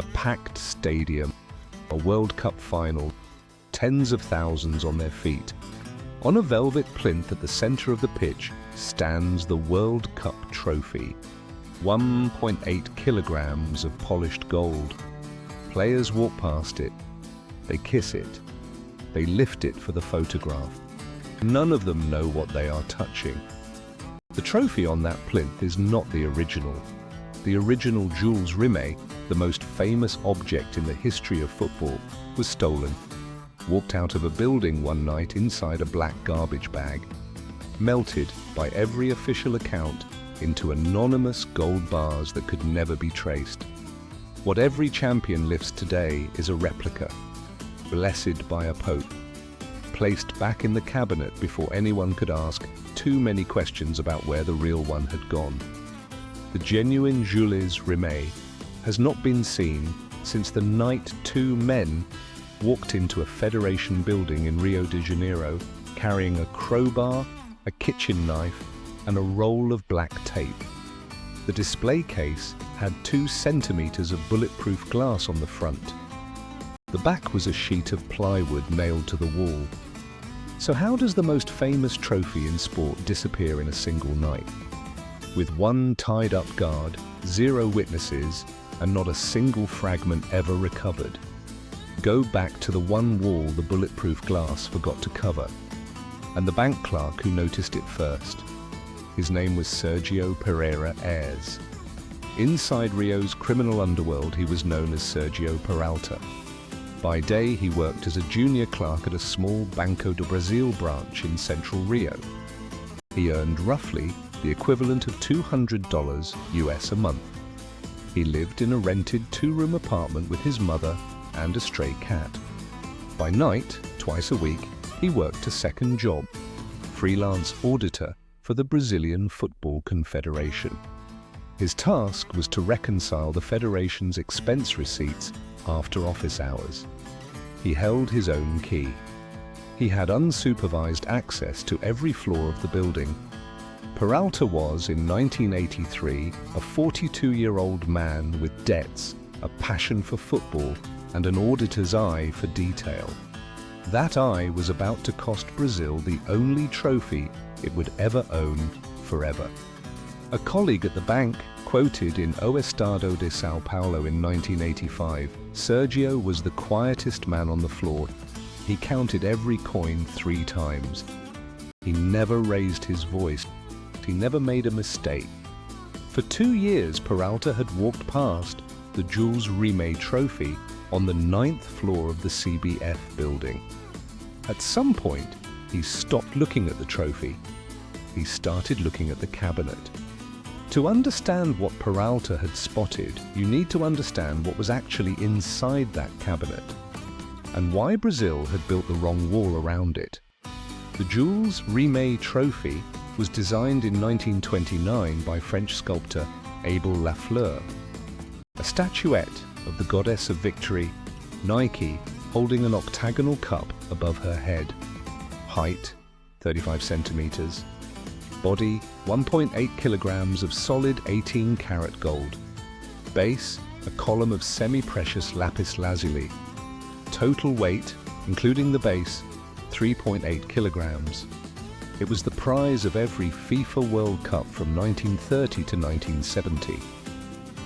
A packed stadium, a World Cup final, tens of thousands on their feet. On a velvet plinth at the center of the pitch stands the World Cup Trophy. 1.8 kilograms of polished gold. Players walk past it. They kiss it. They lift it for the photograph. None of them know what they are touching. The trophy on that plinth is not the original. The original Jules Rimet, the most famous object in the history of football, was stolen. Walked out of a building one night inside a black garbage bag. Melted by every official account into anonymous gold bars that could never be traced. What every champion lifts today is a replica, blessed by a pope, placed back in the cabinet before anyone could ask too many questions about where the real one had gone. The genuine Jules Rimet has not been seen since the night two men walked into a Federation building in Rio de Janeiro carrying a crowbar, a kitchen knife, and a roll of black tape. The display case had 2 centimeters of bulletproof glass on the front. The back was a sheet of plywood nailed to the wall. So how does the most famous trophy in sport disappear in a single night? With 1 tied-up guard, 0 witnesses, and not a single fragment ever recovered. Go back to the one wall the bulletproof glass forgot to cover, and the bank clerk who noticed it first. His name was Sergio Pereira Ayres. Inside Rio's criminal underworld, he was known as Sergio Peralta. By day, he worked as a junior clerk at a small Banco do Brasil branch in central Rio. He earned roughly the equivalent of $200 US a month. He lived in a rented 2-room apartment with his mother and a stray cat. By night, twice a week, he worked a second job, freelance auditor for the Brazilian Football Confederation. His task was to reconcile the Federation's expense receipts after office hours. He held his own key. He had unsupervised access to every floor of the building. Peralta was, in 1983, a 42-year-old man with debts, a passion for football, and an auditor's eye for detail. That eye was about to cost Brazil the only trophy it would ever own forever. A colleague at the bank quoted in O Estado de São Paulo in 1985, Sergio was the quietest man on the floor. He counted every coin 3 times. He never raised his voice. He never made a mistake. For 2 years, Peralta had walked past the Jules Rimet trophy on the 9th floor of the CBF building. At some point, he stopped looking at the trophy. He started looking at the cabinet. To understand what Peralta had spotted, you need to understand what was actually inside that cabinet, and why Brazil had built the wrong wall around it. The Jules Rimet trophy was designed in 1929 by French sculptor Abel Lafleur. A statuette of the goddess of victory, Nike, holding an octagonal cup above her head. Height, 35 centimeters. Body, 1.8 kilograms of solid 18-karat gold. Base, a column of semi-precious lapis lazuli. Total weight, including the base, 3.8 kilograms. It was the prize of every FIFA World Cup from 1930 to 1970.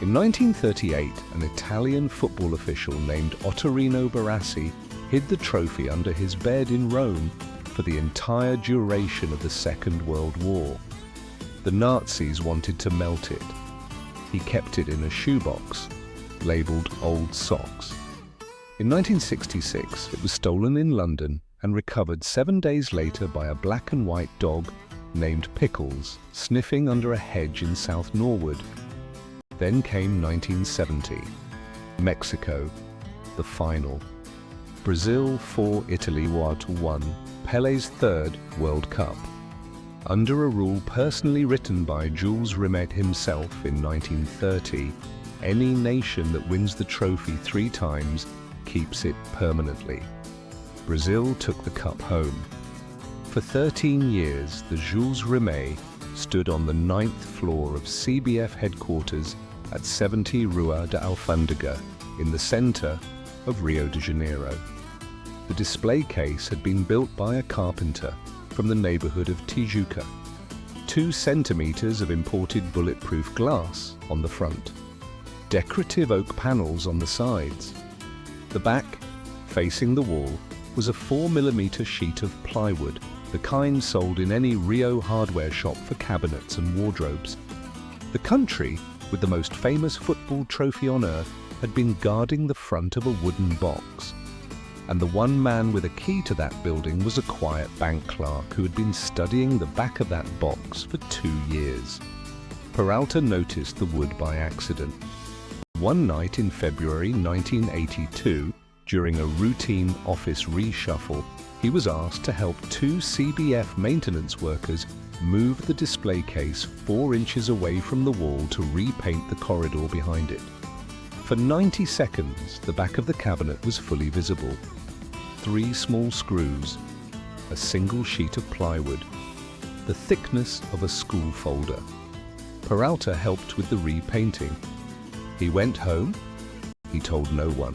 In 1938, an Italian football official named Ottorino Barassi hid the trophy under his bed in Rome for the entire duration of the Second World War. The Nazis wanted to melt it. He kept it in a shoebox, labeled Old Socks. In 1966, it was stolen in London and recovered 7 days later by a black and white dog named Pickles, sniffing under a hedge in South Norwood. Then came 1970. Mexico, the final. Brazil 4, Italy 1, Pelé's 3rd World Cup. Under a rule personally written by Jules Rimet himself in 1930, any nation that wins the trophy 3 times keeps it permanently. Brazil took the cup home. For 13 years, the Jules Rimet stood on the 9th floor of CBF headquarters at 70 Rua da Alfândega, in the center of Rio de Janeiro. The display case had been built by a carpenter from the neighborhood of Tijuca. 2 centimeters of imported bulletproof glass on the front. Decorative oak panels on the sides. The back, facing the wall, was a 4mm sheet of plywood, the kind sold in any Rio hardware shop for cabinets and wardrobes. The country, with the most famous football trophy on earth, had been guarding the front of a wooden box. And the one man with a key to that building was a quiet bank clerk who had been studying the back of that box for 2 years. Peralta noticed the wood by accident. One night in February 1982, during a routine office reshuffle, he was asked to help 2 CBF maintenance workers move the display case 4 inches away from the wall to repaint the corridor behind it. For 90 seconds, the back of the cabinet was fully visible. 3 small screws, a single sheet of plywood, the thickness of a school folder. Peralta helped with the repainting. He went home. He told no one.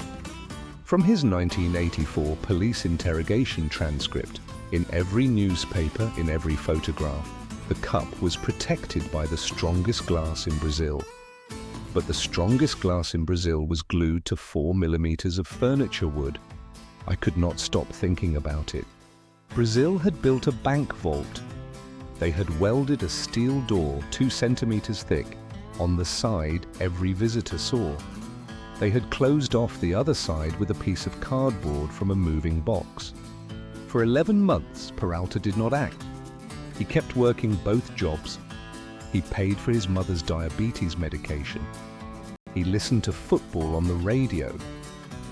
From his 1984 police interrogation transcript, in every newspaper, in every photograph, the cup was protected by the strongest glass in Brazil. But the strongest glass in Brazil was glued to 4mm of furniture wood. I could not stop thinking about it. Brazil had built a bank vault. They had welded a steel door 2 centimeters thick on the side every visitor saw. They had closed off the other side with a piece of cardboard from a moving box. For 11 months, Peralta did not act. He kept working both jobs. He paid for his mother's diabetes medication. He listened to football on the radio.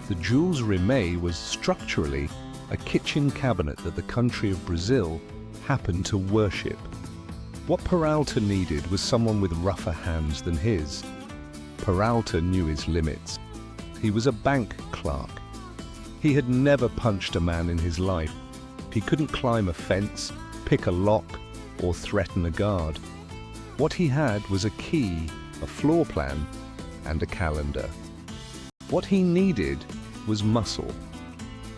The Jules Rimet was structurally a kitchen cabinet that the country of Brazil happened to worship. What Peralta needed was someone with rougher hands than his. Peralta knew his limits. He was a bank clerk. He had never punched a man in his life. He couldn't climb a fence, pick a lock, or threaten a guard. What he had was a key, a floor plan, and a calendar. What he needed was muscle.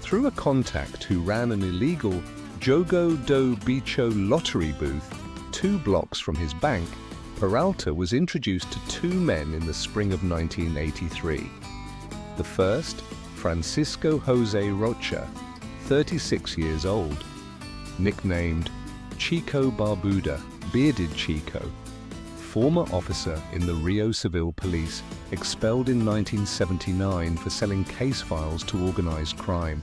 Through a contact who ran an illegal Jogo do Bicho lottery booth 2 blocks from his bank, Peralta was introduced to 2 men in the spring of 1983. The first, Francisco Jose Rocha, 36 years old, nicknamed Chico Barbuda, Bearded Chico, former officer in the Rio Civil Police, expelled in 1979 for selling case files to organized crime.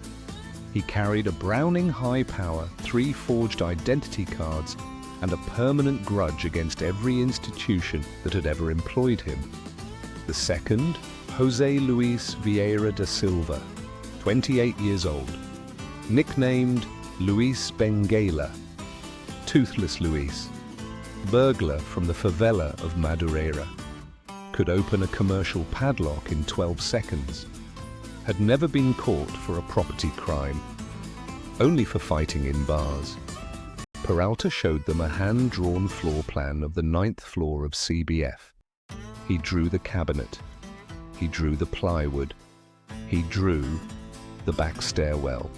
He carried a Browning high-power 3 forged identity cards and a permanent grudge against every institution that had ever employed him. The second, Jose Luis Vieira da Silva, 28 years old, nicknamed Luis Benguela, Toothless Luis, burglar from the favela of Madureira, could open a commercial padlock in 12 seconds, had never been caught for a property crime, only for fighting in bars. Peralta showed them a hand-drawn floor plan of the 9th floor of CBF. He drew the cabinet. He drew the plywood. He drew the back stairwell.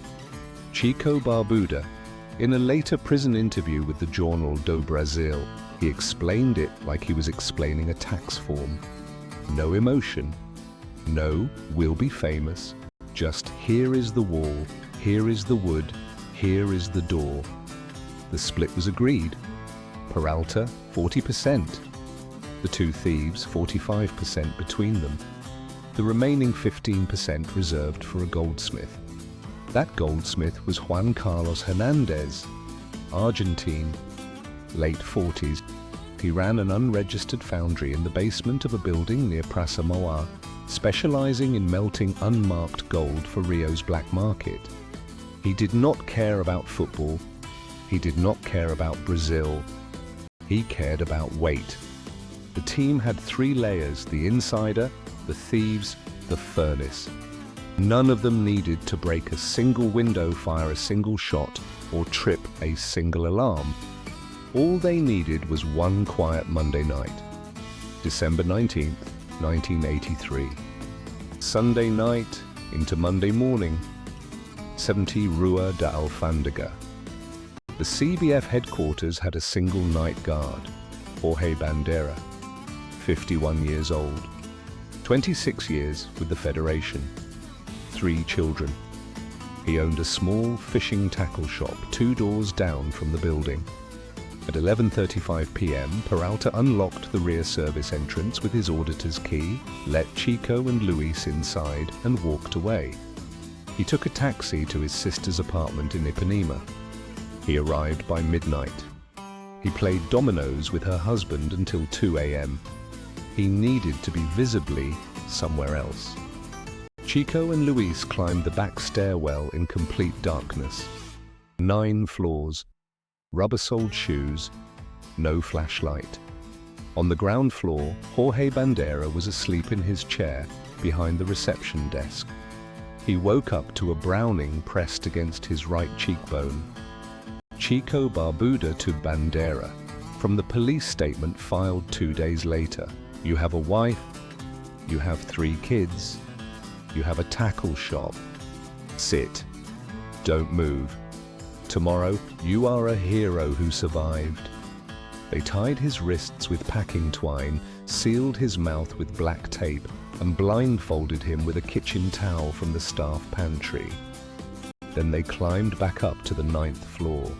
Chico Barbuda, in a later prison interview with the Jornal do Brasil, he explained it like he was explaining a tax form. No emotion. No, we'll be famous. Just here is the wall, here is the wood, here is the door. The split was agreed. Peralta, 40%. The 2 thieves, 45% between them. The remaining 15% reserved for a goldsmith. That goldsmith was Juan Carlos Hernandez, Argentine, late 40s. He ran an unregistered foundry in the basement of a building near Praça Mauá, specializing in melting unmarked gold for Rio's black market. He did not care about football. He did not care about Brazil. He cared about weight. The team had 3 layers: the insider, the thieves, the furnace. None of them needed to break a single window, fire a single shot, or trip a single alarm. All they needed was one quiet Monday night, December 19th, 1983. Sunday night into Monday morning, 70 Rua da Alfândega. The CBF headquarters had a single night guard, Jorge Bandera, 51 years old, 26 years with the Federation, 3 children. He owned a small fishing tackle shop 2 doors down from the building. At 11:35 p.m., Peralta unlocked the rear service entrance with his auditor's key, let Chico and Luis inside, and walked away. He took a taxi to his sister's apartment in Ipanema. He arrived by midnight. He played dominoes with her husband until 2 a.m. He needed to be visibly somewhere else. Chico and Luis climbed the back stairwell in complete darkness. 9 floors, rubber-soled shoes, no flashlight. On the ground floor, Jorge Bandera was asleep in his chair behind the reception desk. He woke up to a Browning pressed against his right cheekbone. Chico Barbuda to Bandera. From the police statement filed 2 days later, you have a wife, you have 3 kids, you have a tackle shop. Sit. Don't move. Tomorrow, you are a hero who survived. They tied his wrists with packing twine, sealed his mouth with black tape, and blindfolded him with a kitchen towel from the staff pantry. Then they climbed back up to the 9th floor.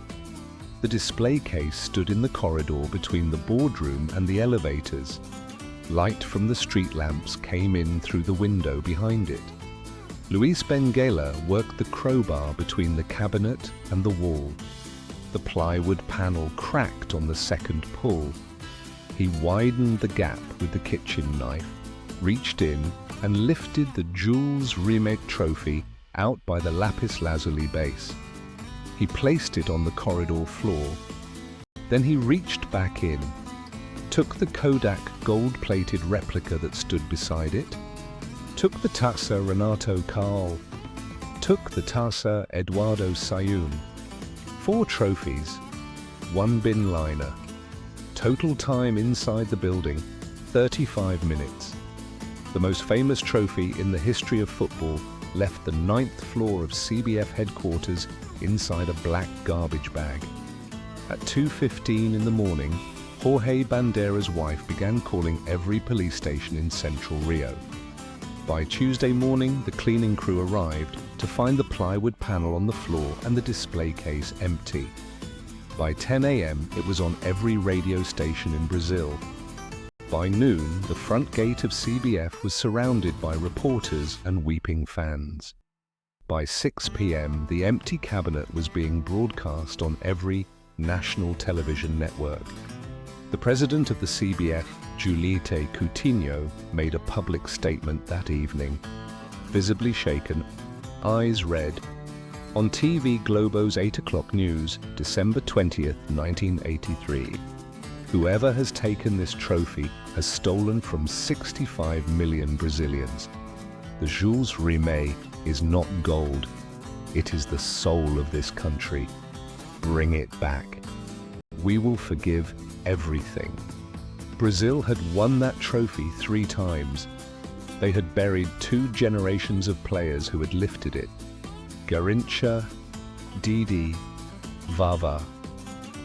The display case stood in the corridor between the boardroom and the elevators. Light from the street lamps came in through the window behind it. Luis Benguela worked the crowbar between the cabinet and the wall. The plywood panel cracked on the second pull. He widened the gap with the kitchen knife, reached in and lifted the Jules Rimet trophy out by the lapis lazuli base. He placed it on the corridor floor. Then he reached back in, took the Kodak gold-plated replica that stood beside it, took the Taça Renato Carl, took the Taça Eduardo Sayun. 4 trophies, 1 bin liner. Total time inside the building, 35 minutes. The most famous trophy in the history of football left the 9th floor of CBF headquarters inside a black garbage bag. At 2:15 in the morning, Jorge Bandera's wife began calling every police station in central Rio. By Tuesday morning, the cleaning crew arrived to find the plywood panel on the floor and the display case empty. By 10 a.m., it was on every radio station in Brazil. By noon, the front gate of CBF was surrounded by reporters and weeping fans. By 6 p.m., the empty cabinet was being broadcast on every national television network. The president of the CBF, Juliette Coutinho, made a public statement that evening. Visibly shaken, eyes red. On TV Globo's 8 o'clock news, December 20th, 1983. Whoever has taken this trophy has stolen from 65 million Brazilians. The Jules Rimet is not gold. It is the soul of this country. Bring it back. We will forgive everything. Brazil had won that trophy 3 times. They had buried 2 generations of players who had lifted it. Garrincha, Didi, Vava.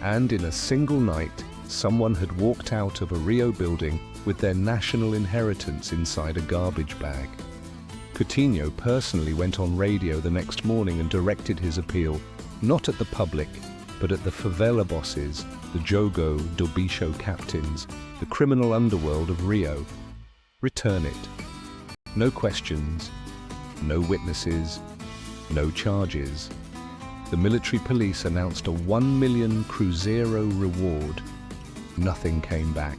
And in a single night, someone had walked out of a Rio building with their national inheritance inside a garbage bag. Coutinho personally went on radio the next morning and directed his appeal, not at the public, but at the favela bosses, the Jogo do Bicho captains, the criminal underworld of Rio. Return it. No questions, no witnesses, no charges. The military police announced a 1 million Cruzeiro reward. Nothing came back.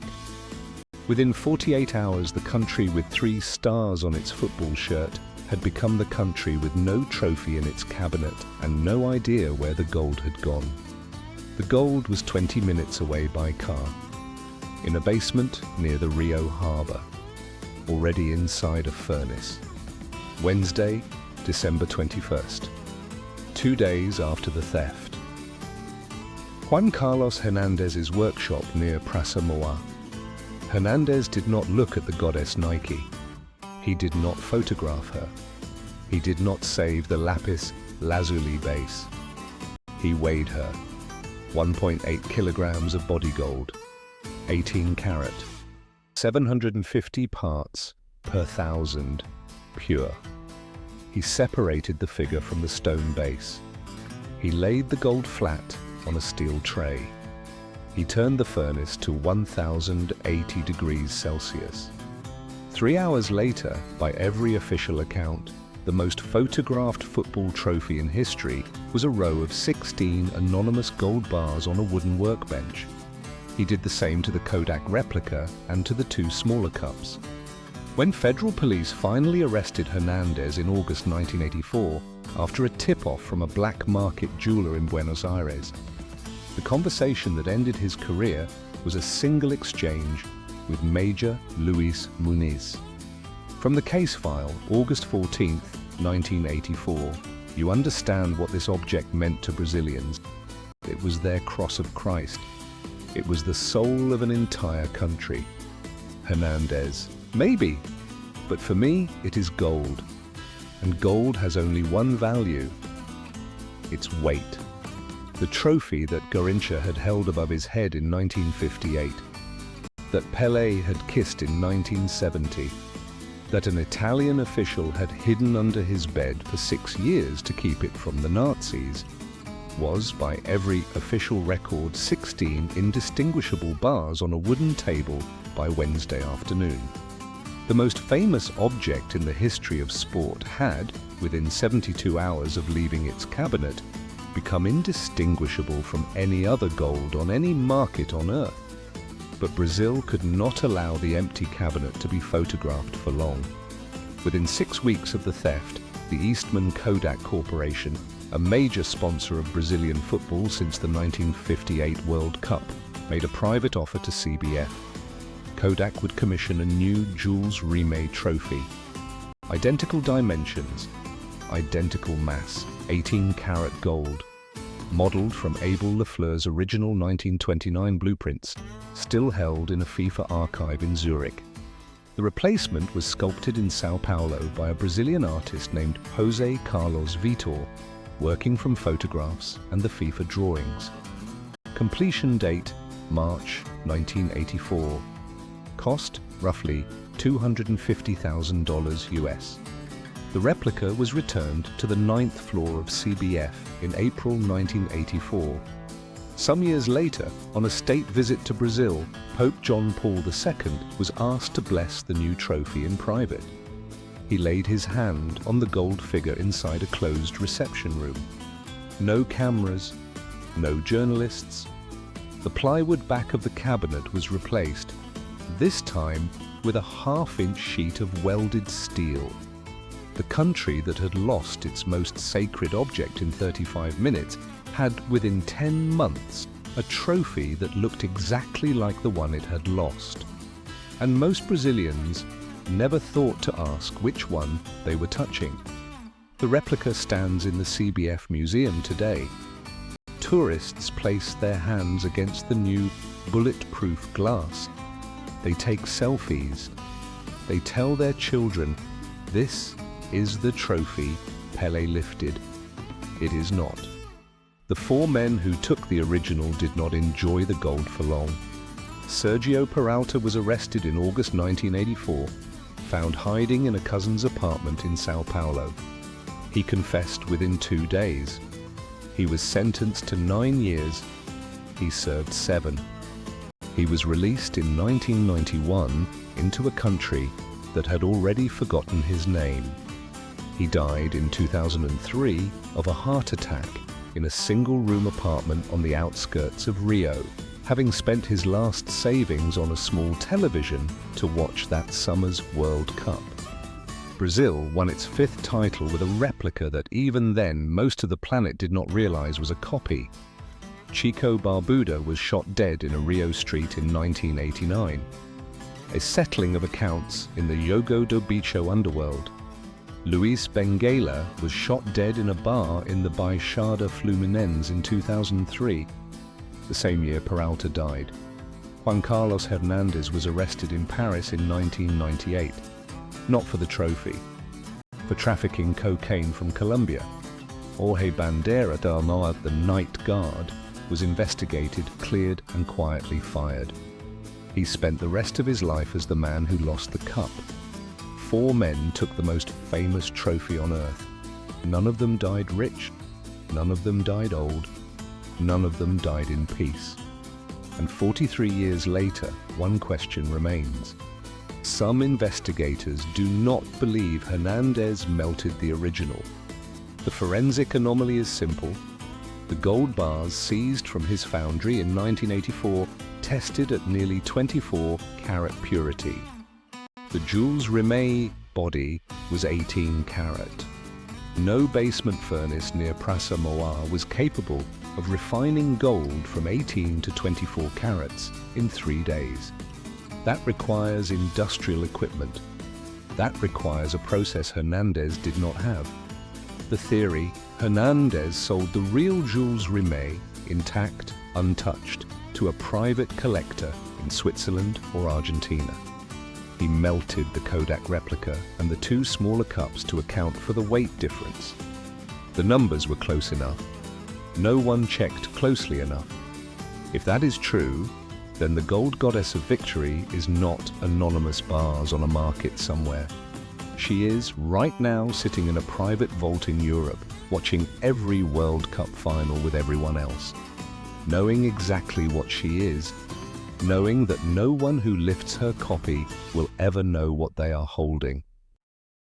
Within 48 hours, the country with 3 stars on its football shirt had become the country with no trophy in its cabinet and no idea where the gold had gone. The gold was 20 minutes away by car, in a basement near the Rio harbour, already inside a furnace. Wednesday, December 21st, 2 days after the theft. Juan Carlos Hernandez's workshop near Praça Mauá. Hernandez did not look at the goddess Nike. He did not photograph her. He did not save the lapis lazuli base. He weighed her. 1.8 kilograms of body gold, 18 carat, 750 parts per thousand, pure. He separated the figure from the stone base. He laid the gold flat on a steel tray. He turned the furnace to 1080 degrees Celsius. 3 hours later, by every official account, the most photographed football trophy in history was a row of 16 anonymous gold bars on a wooden workbench. He did the same to the Kodak replica and to the 2 smaller cups. When federal police finally arrested Hernandez in August 1984, after a tip-off from a black market jeweler in Buenos Aires, the conversation that ended his career was a single exchange with Major Luis Muniz. From the case file, August 14, 1984, you understand what this object meant to Brazilians. It was their cross of Christ. It was the soul of an entire country. Hernandez, maybe, but for me, it is gold. And gold has only one value: its weight. The trophy that Garrincha had held above his head in 1958, that Pelé had kissed in 1970, that an Italian official had hidden under his bed for 6 years to keep it from the Nazis, was, by every official record, 16 indistinguishable bars on a wooden table by Wednesday afternoon. The most famous object in the history of sport had, within 72 hours of leaving its cabinet, become indistinguishable from any other gold on any market on earth. But Brazil could not allow the empty cabinet to be photographed for long. Within 6 weeks of the theft, the Eastman Kodak Corporation, a major sponsor of Brazilian football since the 1958 World Cup, made a private offer to CBF. Kodak would commission a new Jules Rimet trophy. Identical dimensions, identical mass, 18 karat gold, modelled from Abel Lafleur's original 1929 blueprints, still held in a FIFA archive in Zurich. The replacement was sculpted in Sao Paulo by a Brazilian artist named José Carlos Vitor, working from photographs and the FIFA drawings. Completion date, March 1984. Cost, roughly $250,000 US. The replica was returned to the 9th floor of CBF in April 1984. Some years later, on a state visit to Brazil, Pope John Paul II was asked to bless the new trophy in private. He laid his hand on the gold figure inside a closed reception room. No cameras, no journalists. The plywood back of the cabinet was replaced, this time with a half-inch sheet of welded steel. The country that had lost its most sacred object in 35 minutes had, within 10 months, a trophy that looked exactly like the one it had lost. And most Brazilians never thought to ask which one they were touching. The replica stands in the CBF Museum today. Tourists place their hands against the new bulletproof glass. They take selfies. They tell their children, this is the trophy Pelé lifted. It is not. The 4 men who took the original did not enjoy the gold for long. Sergio Peralta was arrested in August 1984, found hiding in a cousin's apartment in Sao Paulo. He confessed within 2 days. He was sentenced to 9 years. He served 7. He was released in 1991 into a country that had already forgotten his name. He died in 2003 of a heart attack in a single-room apartment on the outskirts of Rio, having spent his last savings on a small television to watch that summer's World Cup. Brazil won its 5th title with a replica that even then most of the planet did not realize was a copy. Chico Barbuda was shot dead in a Rio street in 1989. A settling of accounts in the Jogo do Bicho underworld. Luis Benguela was shot dead in a bar in the Baixada Fluminense in 2003. The same year Peralta died. Juan Carlos Hernandez was arrested in Paris in 1998. not for the trophy, for trafficking cocaine from Colombia. Jorge Bandera del Noa, the night guard, was investigated, cleared and quietly fired. He spent the rest of his life as the man who lost the cup. 4 men took the most famous trophy on earth. None of them died rich, none of them died old, none of them died in peace. And 43 years later, one question remains. Some investigators do not believe Hernandez melted the original. The forensic anomaly is simple. The gold bars seized from his foundry in 1984 tested at nearly 24-carat purity. The Jules Rimet body was 18 carat. No basement furnace near Prasa Moa was capable of refining gold from 18 to 24 carats in 3 days. That requires industrial equipment. That requires a process Hernandez did not have. The theory, Hernandez sold the real Jules Rimet, intact, untouched, to a private collector in Switzerland or Argentina. He melted the Kodak replica and the 2 smaller cups to account for the weight difference. The numbers were close enough. No one checked closely enough. If that is true, then the gold goddess of victory is not anonymous bars on a market somewhere. She is, right now, sitting in a private vault in Europe, watching every World Cup final with everyone else, knowing exactly what she is, knowing that no one who lifts her copy will ever know what they are holding.